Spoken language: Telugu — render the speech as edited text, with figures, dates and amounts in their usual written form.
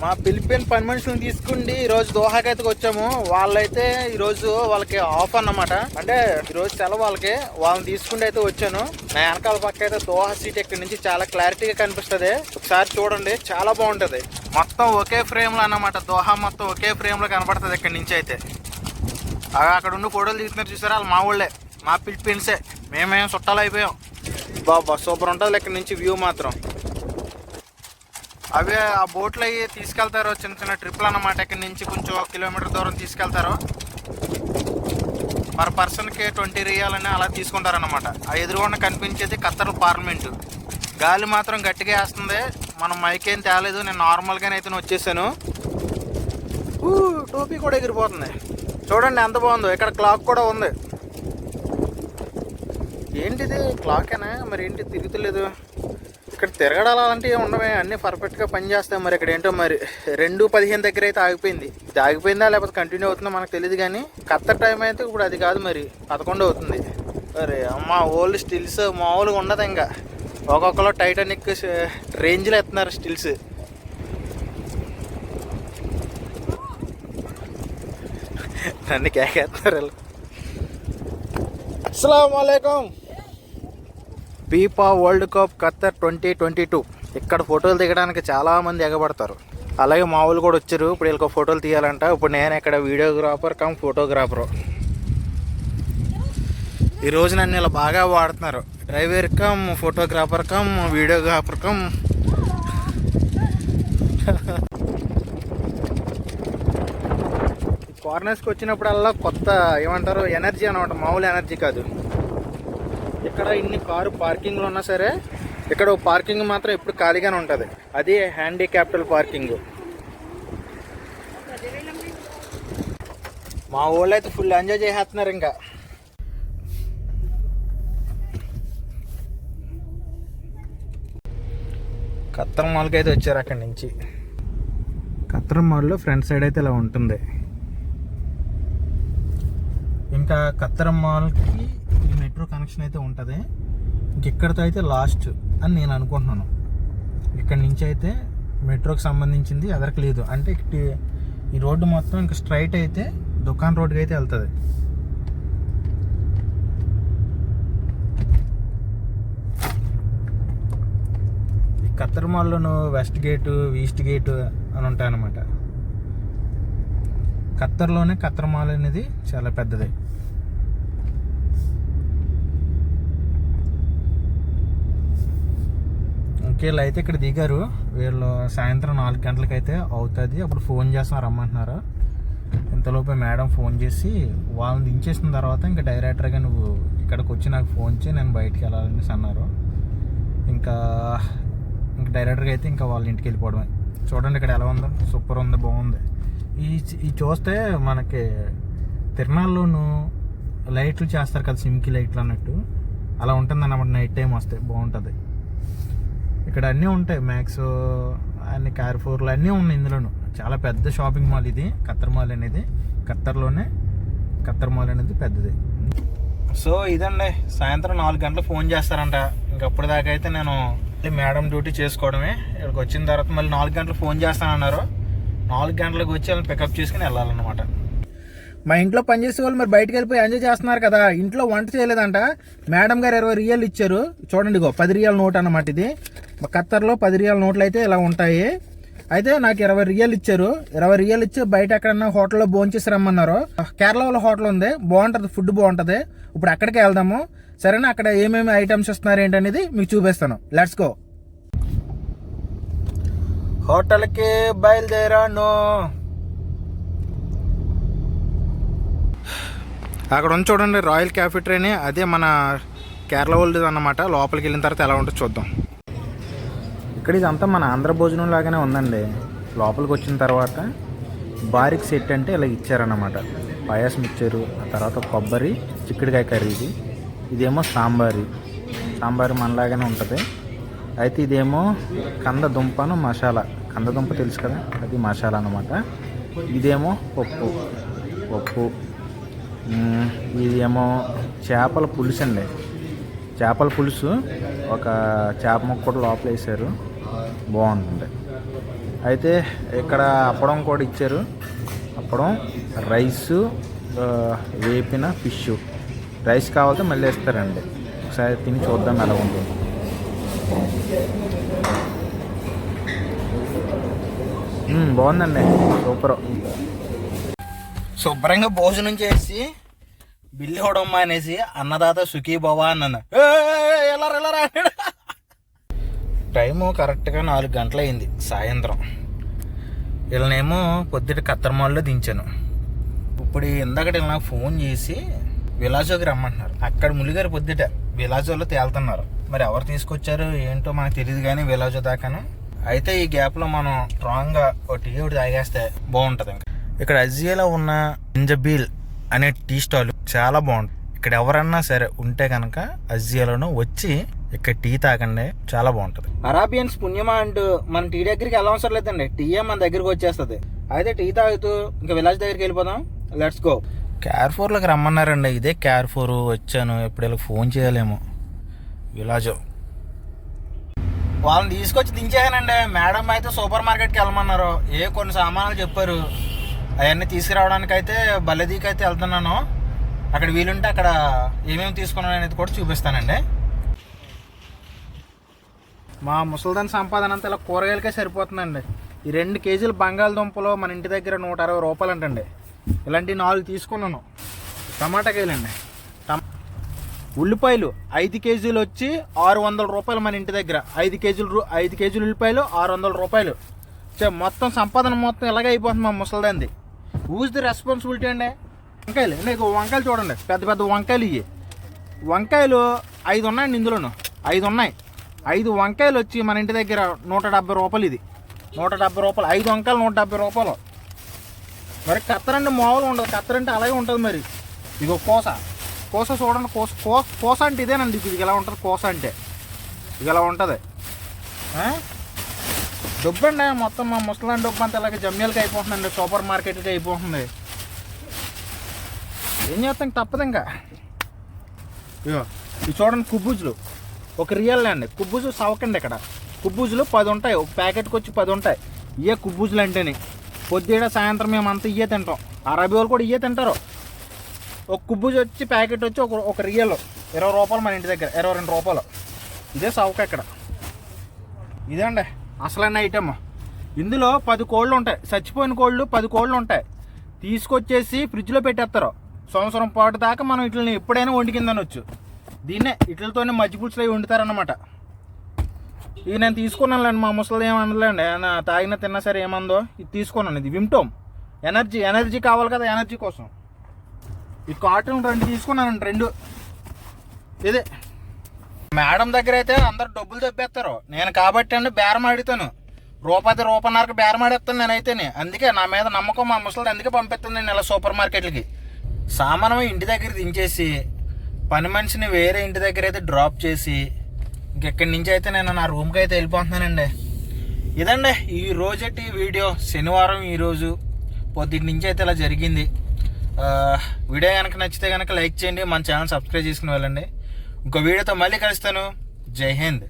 మా ఫిలిపిన్ పని మనుషులను తీసుకుండి ఈరోజు దోహాకి అయితే వచ్చాము. వాళ్ళైతే ఈరోజు వాళ్ళకి ఆఫ్ అన్నమాట, అంటే ఈరోజు సెలవు వాళ్ళకి. వాళ్ళని తీసుకుండి అయితే వచ్చాను. నా వెనకాల పక్క అయితే దోహా సీట్ ఇక్కడ నుంచి చాలా క్లారిటీగా కనిపిస్తుంది. ఒకసారి చూడండి, చాలా బాగుంటది. మొత్తం ఒకే ఫ్రేమ్ లో అన్నమాట. దోహా మొత్తం ఒకే ఫ్రేమ్ లో కనపడుతుంది ఇక్కడ నుంచి అయితే. అక్కడ ఉన్న ఫోటోలు తీస్తున్నారు చూసారా, వాళ్ళు మా ఊళ్ళే, మా ఫిలిపిన్సే. మేమేం చుట్టాలు అయిపోయాం. బాబా సూపర్ ఉంటుంది ఇక్కడ నుంచి వ్యూ మాత్రం. అవే ఆ బోట్లు అవి తీసుకెళ్తారు, చిన్న చిన్న ట్రిప్లు అన్నమాట. ఇక్కడ నుంచి కొంచెం 1 కిలోమీటర్ దూరం తీసుకెళ్తారు. పర్ పర్సన్కి 20 రియాలని అలా తీసుకుంటారన్నమాట. ఆ ఎదురుగుండా కనిపించేది ఖత్తర్ పార్లమెంటు. గాలి మాత్రం గట్టిగా వేస్తుంది. మనం మైకేం తేలేదు, నేను నార్మల్గానే అయితే వచ్చేసాను. టోపీ కూడా ఎగిరిపోతుంది. చూడండి ఎంత బాగుందో. ఇక్కడ క్లాక్ కూడా ఉంది. ఏంటిది క్లాకేనా మరి? ఏంటి తిరుగుతలేదు? ఇక్కడ తిరగడాలంటే ఉండవే, అన్నీ పర్ఫెక్ట్గా పనిచేస్తాయి. మరి ఇక్కడ ఏంటో మరి 2:15 దగ్గర అయితే ఆగిపోయింది. ఇది ఆగిపోయిందా లేకపోతే కంటిన్యూ అవుతుందో మనకు తెలియదు. కానీ ఖత్తర్ టైం అయితే ఇప్పుడు అది కాదు, మరి 11 అవుతుంది. అరే అమ్మ, ఓల్డ్ స్టిల్స్ మామూలుగా ఉండదు. ఇంకా ఒక్కొక్కరు టైటానిక్ రేంజ్లో ఎత్తున్నారు స్టిల్స్. నన్ను కేకేస్తున్నారు వాళ్ళు. అస్సలాము అలైకుం. FIFA world cup Khattar 2022. ఇక్కడ ఫోటోలు దిగడానికి చాలా మంది ఎగబడతారు. అలాగే మా వాళ్ళు కూడా వచ్చారు. ఇప్పుడు వీళ్ళకి ఫోటోలు తీయాలంట. ఇప్పుడు నేను ఇక్కడ వీడియోగ్రాఫర్ కమ్ ఫోటోగ్రాఫరు. ఈరోజు నన్ను ఇలా బాగా వాడుతున్నారు. Driver cum photographer cum videographer cum. కార్నర్స్కి వచ్చినప్పుడల్లా కొత్త ఏమంటారు ఎనర్జీ అనమాట, మామూలు ఎనర్జీ కాదు. ఇక్కడ ఇన్ని కారు పార్కింగ్లు ఉన్నా సరే ఇక్కడ పార్కింగ్ మాత్రం ఎప్పుడు ఖాళీగానే ఉంటుంది. అది హ్యాండిక్యాప్టల్ పార్కింగ్. మా ఊళ్ళో అయితే ఫుల్ ఎంజాయ్ చేసేస్తున్నారు. ఇంకా ఖత్తర్ మాల్కి అయితే వచ్చారు. అక్కడి నుంచి ఖత్తర్ మాల్లో ఫ్రంట్ సైడ్ అయితే ఇలా ఉంటుంది. ఇంకా ఖత్తర్ మాల్కి ఈ మెట్రో కనెక్షన్ అయితే ఉంటుంది. ఇంకెక్కడితో అయితే లాస్ట్ అని నేను అనుకుంటున్నాను. ఇక్కడ నుంచి అయితే మెట్రోకి సంబంధించింది ఎదరికి లేదు. అంటే ఈ రోడ్డు మొత్తం ఇంకా స్ట్రైట్ అయితే దుకాన్ రోడ్కి అయితే వెళ్తుంది. ఈ ఖత్తర్ మాల్లోనూ వెస్ట్ గేటు, ఈస్ట్ గేటు అని ఉంటాయన్నమాట. ఖత్తర్లోనే ఖత్తర్ మాల్ అనేది చాలా పెద్దది. వీళ్ళు అయితే ఇక్కడ దిగారు. వీళ్ళు సాయంత్రం 4 గంటలకైతే అవుతుంది. అప్పుడు ఫోన్ చేస్తున్నారు, రమ్మంటున్నారు. ఇంతలోపే మేడం ఫోన్ చేసి వాళ్ళని దించేసిన తర్వాత ఇంకా డైరెక్టర్గా నువ్వు ఇక్కడికి వచ్చి నాకు ఫోన్ చేయి, నేను బయటికి వెళ్ళాలని అన్నారు. ఇంకా డైరెక్టర్గా అయితే ఇంకా వాళ్ళ ఇంటికి వెళ్ళిపోవడమే. చూడండి ఇక్కడ ఎలా ఉందో, సూపర్ ఉంది, బాగుంది. ఈ చూస్తే మనకి తిరునాళ్ళలోనూ లైట్లు చేస్తారు కదా, సిమ్కి లైట్లు అన్నట్టు అలా ఉంటుంది అన్నమాట. నైట్ టైం వస్తే బాగుంటుంది. ఇక్కడ అన్నీ ఉంటాయి, మ్యాక్స్ అన్ని కార్ఫోర్లు అన్నీ ఉన్నాయి ఇందులోను. చాలా పెద్ద షాపింగ్ మాల్ ఇది ఖత్తర్ మాల్ అనేది. ఖత్తర్లోనే ఖత్తర్ మాల్ అనేది పెద్దది. సో ఇదండి, సాయంత్రం 4 గంటలకు ఫోన్ చేస్తారంట. ఇంకప్పుడు దాకా అయితే నేను మేడం డ్యూటీ చేసుకోవడమే. ఇక్కడికి వచ్చిన తర్వాత మళ్ళీ 4 గంటలకు ఫోన్ చేస్తానన్నారు. 4 గంటలకు వచ్చి వాళ్ళని పికప్ చేసుకుని వెళ్ళాలన్నమాట. మా ఇంట్లో పనిచేసే వాళ్ళు మరి బయటకు వెళ్ళిపోయి ఎంజాయ్ చేస్తున్నారు కదా. ఇంట్లో వంట చేయలేదంట. మేడం గారు 20 రియాలు ఇచ్చారు. చూడండి, 10 రియాల నోట్ అన్నమాట ఇది. ఖత్తర్లో 10 రియాల నోట్లు అయితే ఇలా ఉంటాయి. అయితే నాకు 20 రియాలు ఇచ్చారు. 20 రియాలు ఇచ్చి బయట ఎక్కడన్నా హోటల్లో భోంచేసి రమ్మన్నారు. కేరళలో హోటల్ ఉంది, బాగుంటుంది, ఫుడ్ బాగుంటుంది. ఇప్పుడు అక్కడికే వెళ్దాము. సరేనా? అక్కడ ఏమేమి ఐటమ్స్ ఇస్తున్నారు ఏంటనేది మీకు చూపిస్తాను. Let's go. హోటల్కి బయలుదేరాను. అక్కడ ఉంది చూడండి, రాయల్ క్యాఫిటరీ. అదే మన కేరళ వాళ్ళది అన్నమాట. లోపలికి వెళ్ళిన తర్వాత ఎలా ఉంటుందో చూద్దాం. ఇక్కడ ఇదంతా మన ఆంధ్ర భోజనం లాగానే ఉందండి. లోపలికి వచ్చిన తర్వాత బారిక్ సెట్ అంటే ఇలా ఇచ్చారన్నమాట. పాయసం ఇచ్చారు, ఆ తర్వాత కొబ్బరి చిక్కుడుకాయ కర్రీ. ఇదేమో సాంబారు మనలాగానే ఉంటుంది. అయితే ఇదేమో కందదుంపను మసాలా. కందదుంప తెలుసు కదా, అది మసాలా అన్నమాట. ఇదేమో పప్పు. ఇదేమో చేపల పులుసు అండి. చేపల పులుసు ఒక చేప ముక్క కూడా లోపల వేసారు, బాగుంటుంది. అయితే ఇక్కడ అప్పడం కూడా ఇచ్చారు. అప్పడం, రైసు, వేపిన ఫిష్. రైస్ కావాలంటే మళ్ళీ వేస్తారండి. ఒకసారి తిని చూద్దాం ఎలా ఉంటుంది. బాగుందండి, సూపర్. శుభ్రంగా భోజనం చేసి బిల్లు ఇవ్వడం అనేసి అన్నదాత సుఖీ భవ అన్నాను. ఎలా టైము కరెక్ట్గా 4 గంటలు అయింది సాయంత్రం. వీళ్ళనేమో పొద్దుట కత్తర్మాల్లో దించాను. ఇప్పుడు ఇందాకటి నాకు ఫోన్ చేసి విలాసోకి రమ్మంటున్నారు. అక్కడ ములిగారు పొద్దుట విలాసోలో తేలుతున్నారు. మరి ఎవరు తీసుకొచ్చారు ఏంటో మనకు తెలియదు కానీ విలాసో దాకాను. అయితే ఈ గ్యాప్లో మనం స్ట్రాంగ్గా ఒక టీ ఒకటి తాగేస్తే బాగుంటుంది. ఇక్కడ అజియాలో ఉన్న జింజబీల్ అనే టీ స్టాల్ చాలా బాగుంటుంది. ఇక్కడ ఎవరన్నా సరే ఉంటే కనుక అజియాలోనూ వచ్చి ఇక్కడ టీ తాగండి, చాలా బాగుంటుంది. అరాబియన్స్ పుణ్యమా అంటూ మన టీ దగ్గరికి వెళ్ళవసరం లేదండి, టీయే మన దగ్గరికి వచ్చేస్తుంది. అయితే టీ తాగుతూ ఇంకా విలాస్ దగ్గరికి వెళ్ళిపోదాం. Let's go. క్యార్ఫోర్లోకి రమ్మన్నారండి. ఇదే క్యార్ఫోర్ వచ్చాను. ఇప్పుడు ఇలా ఫోన్ చేయాలేమో. విలాజో వాళ్ళని తీసుకొచ్చి దించేసానండి. మేడం అయితే సూపర్ మార్కెట్కి వెళ్ళమన్నారు. కొన్ని సామాన్లు చెప్పారు, అవన్నీ తీసుకురావడానికి అయితే బల్లెదీకి అయితే వెళ్తున్నాను. అక్కడ వీలుంటే అక్కడ ఏమేమి తీసుకున్నాను అనేది కూడా చూపిస్తానండి. మా ముసల్దాన్ సంపాదన అంతా ఇలా కూరగాయలకే సరిపోతుందండి. ఈ 2 కేజీలు బంగాళదుంపలు మన ఇంటి దగ్గర 160 రూపాయలు అంటండి. ఇలాంటి 4 తీసుకున్నాను. టమాటా కాయలండి. ఉల్లిపాయలు 5 కేజీలు వచ్చి 600 రూపాయలు మన ఇంటి దగ్గర. 5 కేజీలు ఉల్లిపాయలు 600 రూపాయలు. మొత్తం సంపాదన మొత్తం ఇలాగే అయిపోతుంది మా ముసల్దాన్ది. ఊజ్ ది రెస్పాన్సిబిలిటీ అండి. వంకాయలు అండి, వంకాయలు చూడండి, పెద్ద పెద్ద వంకాయలు. ఇవి వంకాయలు 5 ఉన్నాయండి. ఇందులోను 5 ఉన్నాయి. 5 వంకాయలు వచ్చి మన ఇంటి దగ్గర 170 రూపాయలు. ఇది 170 రూపాయలు. 5 వంకాయలు 170 రూపాయలు. మరి కత్తరంటే మామూలు ఉండదు, కత్తరంటే అలాగే ఉంటుంది. మరి ఇగో కోస చూడండి. కోస అంటే ఇదేనండి. ఇది ఇలా ఉంటుంది. కోస అంటే ఇది ఇలా ఉంటుంది. డబ్బు మొత్తం మా ముసలాంటి డబ్బు అంతా ఇలాగే జమ్యాలకి అయిపోతుందండి, సూపర్ మార్కెట్కి అయిపోతుంది. ఏం చేస్తాం, తప్పదు ఇంకా. ఇగో ఇవి చూడండి, కుబ్బూజులు 1 రియల్ అండి. కుబ్బూజు సవకండి. ఇక్కడ కుబ్బూజులు 10 ఉంటాయి. ఒక ప్యాకెట్కి వచ్చి 10 ఉంటాయి. ఇవే కుబ్బూజులు అంటేనే. పొద్దుట సాయంత్రం మేము అంతా ఇవే తింటాం. అరబీ వాళ్ళు కూడా ఇవే తింటారు. ఒక కుబ్బూజు వచ్చి ప్యాకెట్ వచ్చి ఒక రియల్ 20 రూపాయలు మన ఇంటి దగ్గర, 22 రూపాయలు. ఇదే సవక ఇక్కడ. ఇదే అండి అసలైన ఐటమ్. ఇందులో 10 కోళ్ళు ఉంటాయి. చచ్చిపోయిన కోళ్ళు 10 కోళ్ళు ఉంటాయి. తీసుకొచ్చేసి ఫ్రిడ్జ్లో పెట్టేస్తారు. సంవత్సరం పాటు దాకా మనం ఇట్లని ఎప్పుడైనా వండుకిందనొచ్చు. దీన్నే ఇట్లతోనే మజ్జి పులుసులు అవి వండుతారన్నమాట. ఇది నేను తీసుకున్నానులేండి. మా ముసలి ఏమనలేండి, తాగినా తిన్నా సరే ఏమందో ఇది తీసుకున్నాను. ఇది విమ్టోమ్ ఎనర్జీ కావాలి కదా, ఎనర్జీ కోసం. ఈ కాటన్ 2 తీసుకున్నానండి. 2 ఇదే. మేడం దగ్గర అయితే అందరు డబ్బులు తెప్పేస్తారు. నేను కాబట్టి అండి బేరం ఆడుతాను. రూపాయిన్నరకు బేరం ఆడేస్తాను నేనైతేనే. అందుకే నా మీద నమ్మకం మా ముసలిది. అందుకే పంపిస్తుంది నేను ఇలా సూపర్ మార్కెట్లకి. సామానం ఇంటి దగ్గర దించేసి పని మనిషిని వేరే ఇంటి దగ్గర అయితే డ్రాప్ చేసి ఇంకెక్కడి నుంచి అయితే నేను నా రూమ్కి అయితే వెళ్ళిపోతున్నానండి. ఇదండి ఈ రోజటి వీడియో. శనివారం ఈరోజు పొద్దుటి నుంచి అయితే ఇలా జరిగింది. వీడియో కనుక నచ్చితే కనుక లైక్ చేయండి, మన ఛానల్ సబ్స్క్రైబ్ చేసుకుని వెళ్ళండి. ఇంకో వీడియోతో మళ్ళీ కలుస్తాను. జై హింద్.